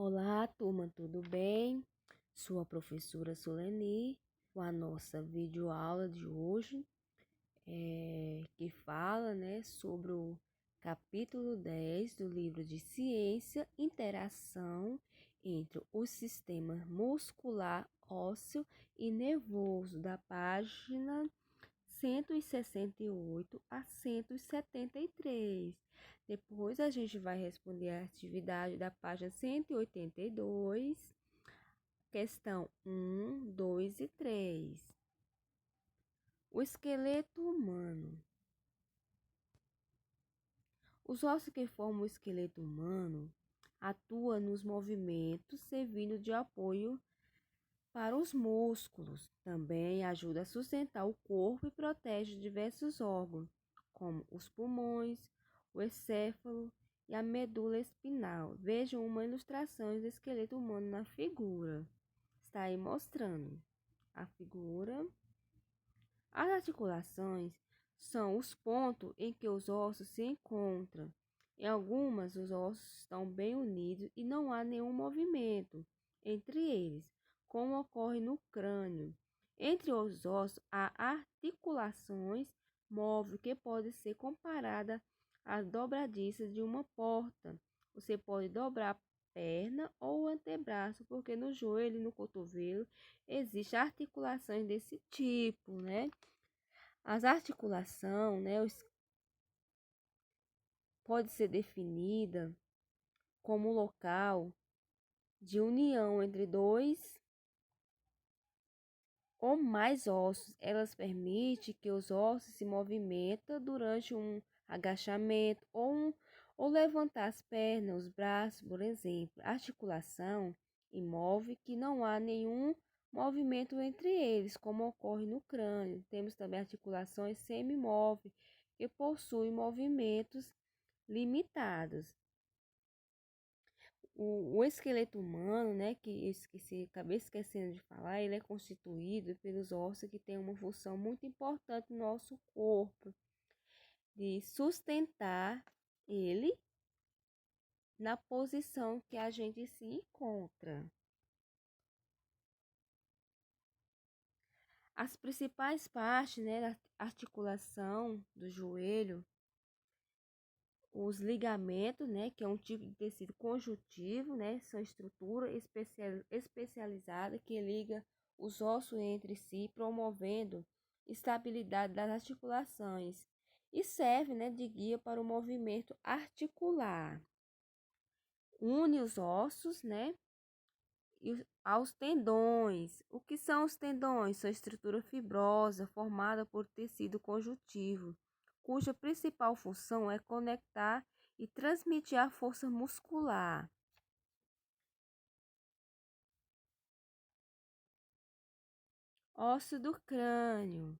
Olá, turma, tudo bem? Sou a professora Soleni, com a nossa videoaula de hoje, que fala, sobre o capítulo 10 do livro de Ciência, Interação entre o sistema muscular, ósseo e nervoso, da página 168 a 173. Depois a gente vai responder a atividade da página 182, questão 1, 2 e 3. O esqueleto humano. Os ossos que formam o esqueleto humano atuam nos movimentos, servindo de apoio para os músculos. Também ajuda a sustentar o corpo e protege diversos órgãos, como os pulmões, o encéfalo e a medula espinal. Vejam uma ilustração do esqueleto humano na figura. Está aí mostrando a figura. As articulações são os pontos em que os ossos se encontram. Em algumas, os ossos estão bem unidos e não há nenhum movimento entre eles, como ocorre no crânio. Entre os ossos, há articulações móveis que podem ser comparadas às dobradiças de uma porta. Você pode dobrar a perna ou o antebraço, porque no joelho e no cotovelo existem articulações desse tipo, né? As articulações, pode ser definida como local de união entre dois ou mais ossos. Elas permitem que os ossos se movimentem durante um agachamento ou levantar as pernas, os braços, por exemplo. Articulação imóvel que não há nenhum movimento entre eles, como ocorre no crânio. Temos também articulações semimóveis que possuem movimentos limitados. O esqueleto humano, que acabei esquecendo de falar, ele é constituído pelos ossos que têm uma função muito importante no nosso corpo, de sustentar ele na posição que a gente se encontra. As principais partes, da articulação do joelho, os ligamentos, que é um tipo de tecido conjuntivo, são estrutura especializada que liga os ossos entre si, promovendo estabilidade das articulações e serve, de guia para o movimento articular. Une os ossos, aos tendões. O que são os tendões? São estrutura fibrosa formada por tecido conjuntivo, cuja principal função é conectar e transmitir a força muscular. Osso do crânio.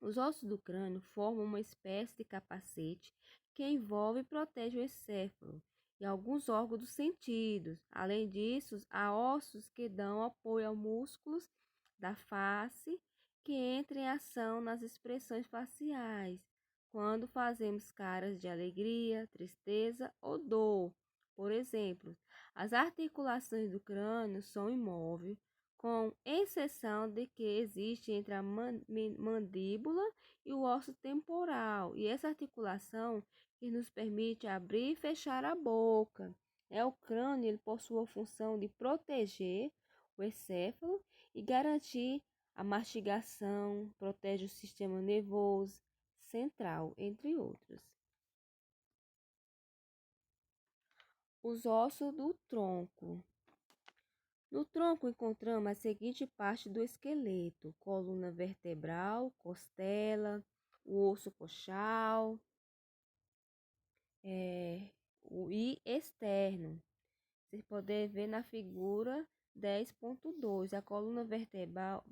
Os ossos do crânio formam uma espécie de capacete que envolve e protege o encéfalo e alguns órgãos dos sentidos. Além disso, há ossos que dão apoio aos músculos da face que entram em ação nas expressões faciais, quando fazemos caras de alegria, tristeza ou dor. Por exemplo, as articulações do crânio são imóveis, com exceção de que existe entre a mandíbula e o osso temporal, e essa articulação que nos permite abrir e fechar a boca. O crânio ele possui a função de proteger o encéfalo e garantir a mastigação, protege o sistema nervoso central, entre outros. Os ossos do tronco. No tronco encontramos a seguinte parte do esqueleto: coluna vertebral, costela, o osso coxal e externo. Vocês podem ver na figura 10.2. A coluna vertebral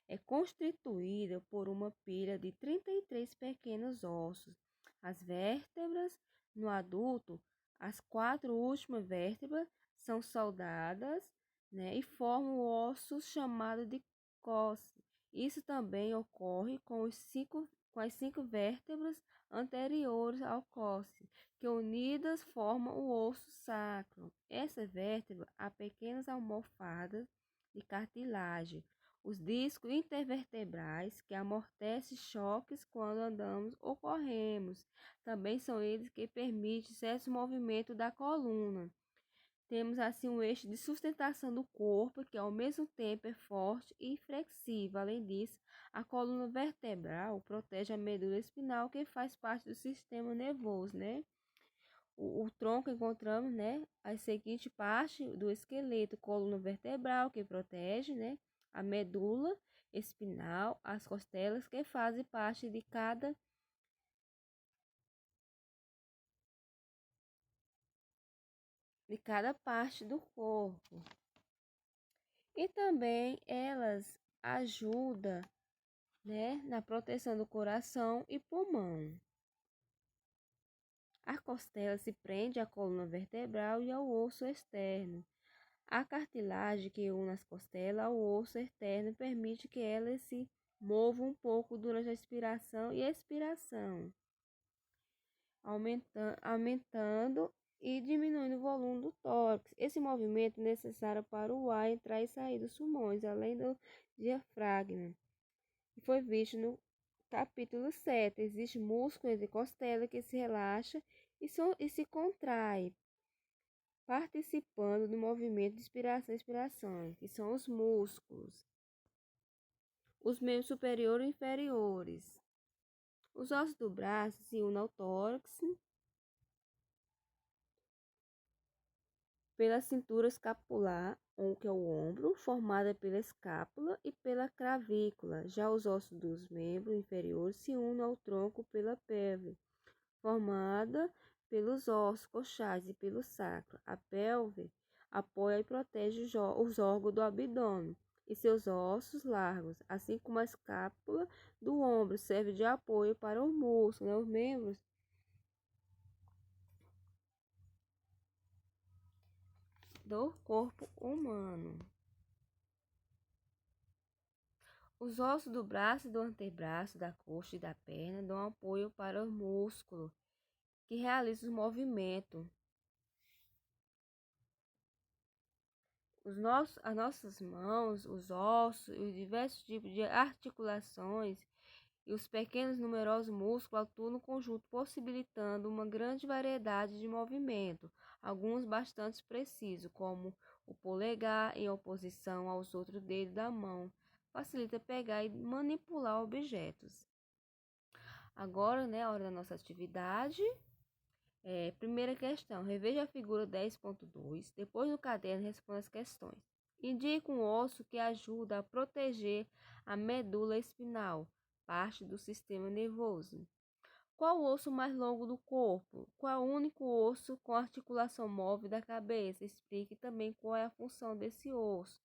é constituída por uma pilha de 33 pequenos ossos. As vértebras no adulto, as 4 últimas vértebras são soldadas, e formam ossos chamados de cosce. Isso também ocorre com os 5 com as 5 vértebras anteriores ao cóccix, que unidas formam o osso sacro. Essa vértebra há pequenas almofadas de cartilagem, os discos intervertebrais que amortecem choques quando andamos ou corremos. Também são eles que permitem certos movimentos da coluna. Temos assim um eixo de sustentação do corpo, que ao mesmo tempo é forte e flexível. Além disso, a coluna vertebral protege a medula espinhal, que faz parte do sistema nervoso, né? O tronco encontramos, né, a seguinte parte do esqueleto: coluna vertebral, que protege, né, a medula espinhal, as costelas, que fazem parte de cada parte do corpo. E também elas ajudam, né, na proteção do coração e pulmão. A costela se prende à coluna vertebral e ao osso externo. A cartilagem que une as costelas ao osso externo permite que elas se movam um pouco durante a inspiração e expiração, aumentando e diminuindo o volume do tórax. Esse movimento é necessário para o ar entrar e sair dos pulmões, além do diafragma. Foi visto no capítulo 7. Existe músculo entre costela que se relaxa e se contrai, participando do movimento de inspiração e expiração, que são os músculos. Os membros superiores e inferiores. Os ossos do braço se unem ao tórax pela cintura escapular, ou que é o ombro, formada pela escápula e pela clavícula. Já os ossos dos membros inferiores se unem ao tronco pela pelve, formada pelos ossos coxais e pelo sacro. A pelve apoia e protege os órgãos do abdômen e seus ossos largos, assim como a escápula do ombro serve de apoio para os músculos, né, os membros do corpo humano. Os ossos do braço e do antebraço, da coxa e da perna dão apoio para o músculo que realiza os movimentos. As nossas mãos, os ossos e os diversos tipos de articulações e os pequenos numerosos músculos atuam no conjunto, possibilitando uma grande variedade de movimentos, alguns bastante precisos, como o polegar em oposição aos outros dedos da mão, facilita pegar e manipular objetos. Agora, né, a hora da nossa atividade. Primeira questão, reveja a figura 10.2. Depois no caderno, responda as questões. Indique um osso que ajuda a proteger a medula espinhal, parte do sistema nervoso. Qual o osso mais longo do corpo? Qual é o único osso com articulação móvel da cabeça? Explique também qual é a função desse osso.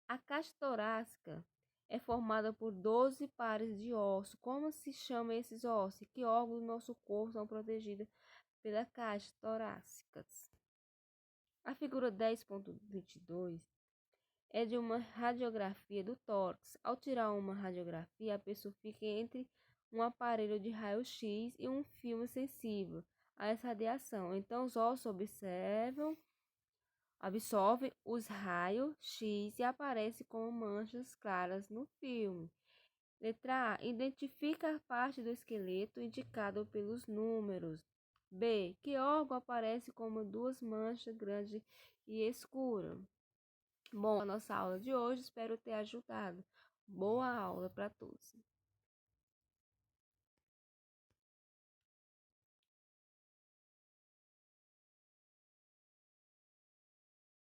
A caixa torácica é formada por 12 pares de ossos. Como se chamam esses ossos? Que órgãos do nosso corpo são protegidos pela caixa torácica? A figura 10.22 é de uma radiografia do tórax. Ao tirar uma radiografia, a pessoa fica entre um aparelho de raio-x e um filme sensível a essa radiação. Então, os ossos absorvem os raios-x e aparecem como manchas claras no filme. Letra A. Identifica a parte do esqueleto indicado pelos números. B. Que órgão aparece como duas manchas grandes e escuras? Bom, a nossa aula de hoje espero ter ajudado. Boa aula para todos.